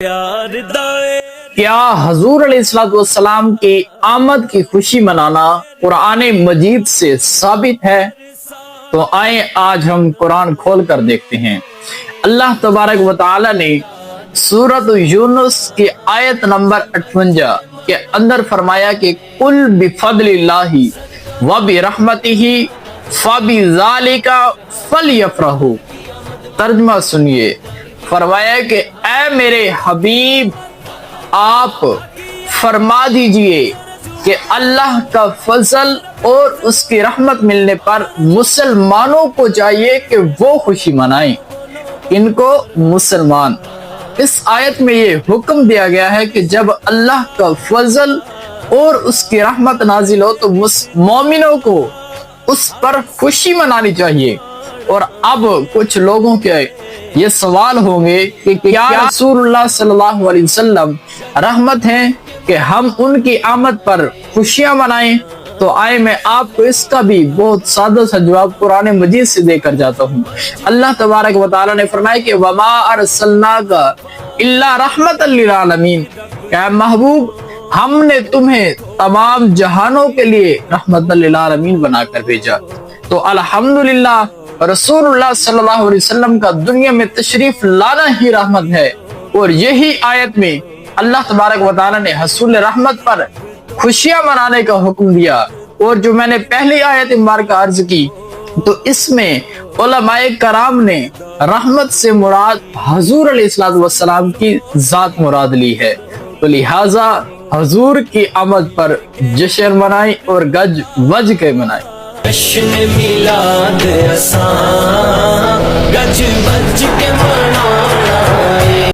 کیا حضور علیہ السلام کی آمد کی خوشی منانا قرآن مجید سے ثابت ہے؟ تو آئیں آج ہم قرآن کھول کر دیکھتے ہیں۔ اللہ تبارک و تعالی نے سورۃ یونس کی آیت نمبر 58 کے اندر فرمایا کہ قل بفضل اللہ وبرحمتہ فبذالک فلیفرحوا۔ ترجمہ سنیے، فرمایا کہ اے میرے حبیب آپ فرما دیجئے کہ اللہ کا فضل اور اس کی رحمت ملنے پر مسلمانوں کو چاہیے کہ وہ خوشی منائیں۔ ان کو مسلمان، اس آیت میں یہ حکم دیا گیا ہے کہ جب اللہ کا فضل اور اس کی رحمت نازل ہو تو مومنوں کو اس پر خوشی منانی چاہیے۔ اور اب کچھ لوگوں کے یہ سوال ہوں گے کہ کیا رسول اللہ صلی اللہ علیہ وسلم رحمت ہیں کہ ہم ان کی آمد پر خوشیاں منائیں؟ تو آئے میں آپ کو اس کا بھی بہت سادہ سا جواب قرآن مجید سے دے کر جاتا ہوں۔ اللہ تبارک و تعالی نے فرمایا کہ وما ارسلناک الا رحمت للعالمین، کہ محبوب ہم نے تمہیں تمام جہانوں کے لیے رحمت للعالمین بنا کر بھیجا۔ تو الحمدللہ رسول اللہ صلی اللہ علیہ وسلم کا دنیا میں تشریف لانا ہی رحمت ہے، اور یہی آیت میں اللہ تبارک و تعالی نے حصول رحمت پر خوشیاں منانے کا حکم دیا۔ اور جو میں نے پہلی آیت مبارکہ عرض کی تو اس میں علماء کرام نے رحمت سے مراد حضور علیہ السلام کی ذات مراد لی ہے، تو لہٰذا حضور کی آمد پر جشن منائیں اور گج وج کے منائیں۔ جشن میلاد اساں گج بج کے منانا۔